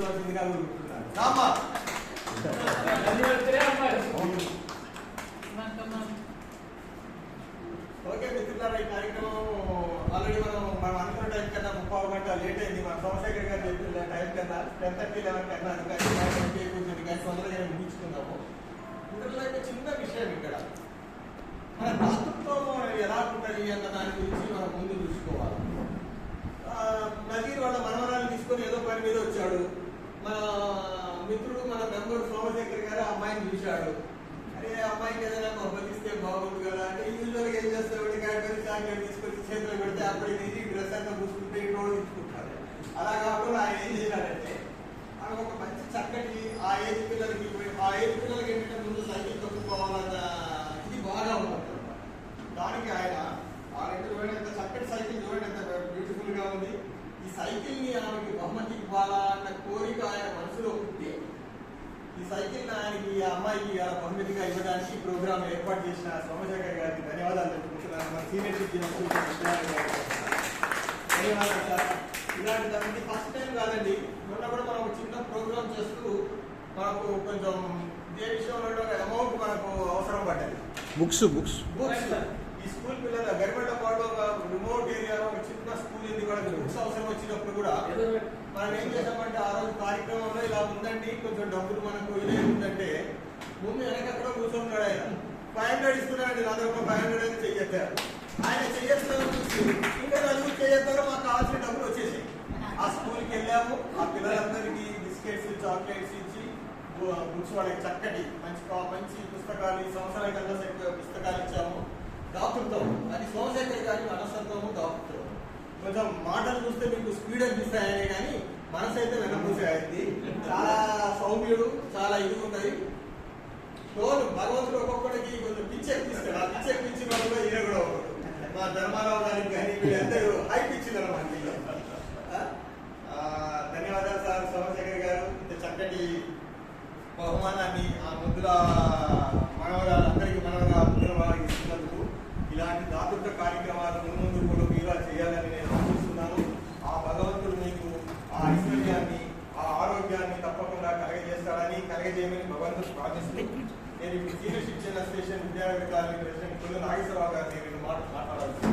కూర్చోవలసిందిగా కోరుకుంటున్నాను. ఓకే మిత్రులారా, ఈ కార్యక్రమం ఆల్రెడీ మనం అనుకున్న టైం కన్నా 30 గంట లేట్ అయింది. మన సోమశేఖర్ గారు చెప్పిన టైం కన్నా 10:30, 11 కన్నా కొంచెం తొందరగా ముగించుకున్నాము. మిత్రులైతే చిన్న విషయం ఇక్కడ మన దాతృత్వం ఎలా ఉంటుంది అన్న దాని గురించి మనం ముందు చూసుకోవాలి. నజీర్ వాళ్ళ మనవరాన్ని తీసుకొని ఏదో పని మీద వచ్చాడు. మన మిత్రుడు మన మెంబర్ సోమశేఖర్ గారు అమ్మాయిని చూశాడు. అరే అమ్మాయికి ఏదైనా బదిలిస్తే బాగుంది కదా అంటే యూజువల్గా ఏం చేస్తాడు, చాక్లెట్ తీసుకొచ్చి చేతిలో పెడితే అప్పటికి తీసి డ్రెస్ అంతా పూసుకుంటే ఇంట్లో తీసుకుంటారు. అలా కాకుండా ఆయన ఏం చేశాడంటే ఆమె ఒక మంచి చక్కటి ఆ ఏజ్ పిల్లలకి ఏంటంటే ముందు సైకిల్ తొక్కుకోవాలన్న ఇది బాగా ఉంటుంది. దానికి ఆయన ఆ రెండు చూడండి ఎంత చక్కటి సైకిల్, చూడండి ఎంత బ్యూటిఫుల్ గా ఉంది. ఈ సైకిల్ ని ఆమెకి బహుమతి ఇవ్వాలా అన్న కోరిక ఆయన మనసులో పుట్టి ఈ సైకిల్ ఆయనకి ఆ అమ్మాయికి బహుమతిగా ఇవ్వడానికి ప్రోగ్రామ్ ఏర్పాటు చేసిన సోమశేఖర్ గారికి ధన్యవాదాలు చెప్పుకుంటున్నాను. మన సీనియర్ సిటిజన్ ధన్యవాదాలు సార్. ఇలాంటి దానికి ఫస్ట్ టైం కాదండి, మొన్న కూడా మనం ఒక చిన్న ప్రోగ్రామ్ చేస్తూ మనకు కొంచెం ఏ విషయంలో అమౌంట్ మనకు అవసరం పడ్డది. బుక్స్ ఈ స్కూల్ పిల్లల గవర్నమెంట్ పాటు ఒక రిమోట్ ఏరియాలో ఒక చిన్న స్కూల్ ఉంది, వాళ్ళకి బుక్స్ అవసరం వచ్చినప్పుడు కూడా మనం ఏం చేసామంటే ఆ రోజు కార్యక్రమంలో ఇలా ఉందండి, కొంచెం డబ్బులు మనకు ఇదే ఉందంటే ముందు వెనకక్కడ కూర్చొన్నాడు. ఆయన 500 ఇస్తున్నారండి, నా దగ్గర 500 అని చెయ్యొచ్చారు. ఆయన చెయ్యొస్తారో చూసి ఇంకా నలుగురు చెయ్యొస్తారో మాకు కావాల్సిన డబ్బులు వచ్చేసాయి. ఆ స్కూల్కి వెళ్ళాము, ఆ పిల్లలందరికీ బిస్కెట్స్ చాక్లెట్స్ ఇచ్చి బుక్స్ వాళ్ళకి చక్కటి మంచి పుస్తకాలు, ఈ సంవత్సరాల కన్నా పుస్తకాలు ఇచ్చాము. దాతృత్వం అది సోమశేఖర్ గారి మనస్తత్వము, దాతృత్వం. కొంచెం మాటలు చూస్తే మీకు స్పీడ్ అనిపిస్తాయనే కానీ మనసు అయితే వెనకూసాయింది. చాలా సౌమ్యుడు, చాలా ఇది ఉన్నది. టోన్ భగవంతుడు ఒక్కొక్కడికి కొంచెం పిచ్చి ఎక్కిస్తాడు. ఆ పిచ్చి ఎక్కించిన వాళ్ళు ఈయన కూడా ఒకడు. మా ధర్మారావు గారికి కానీ వీళ్ళందరూ హై పిచ్చింది అన్నమాట. ధన్యవాదాలు సార్ సోమశేఖర్ గారు, ఇంత చక్కటి బహుమానాన్ని ఆ ముద్దుల మనవరాలందరికీ వారికి ఇస్తున్నందుకు. ఇలాంటి దాతృత్వ కార్యక్రమాలు ముందు కూడా మీరు చేయాలని నేను ఆశిస్తున్నాను. ఆ భగవంతుడు మీకు ఆ ఐశ్వర్యాన్ని, ఆ ఆరోగ్యాన్ని తప్పకుండా కలగజేయమని భగవంతుడు ప్రార్థిస్తూ నేను ఇప్పుడు సీనియర్ శిక్షణ స్టేషన్ విద్యార్థి కాలనీ ప్రెసిడెంట్ నాగేశ్వరరావు గారిని మాట్లాడాలి.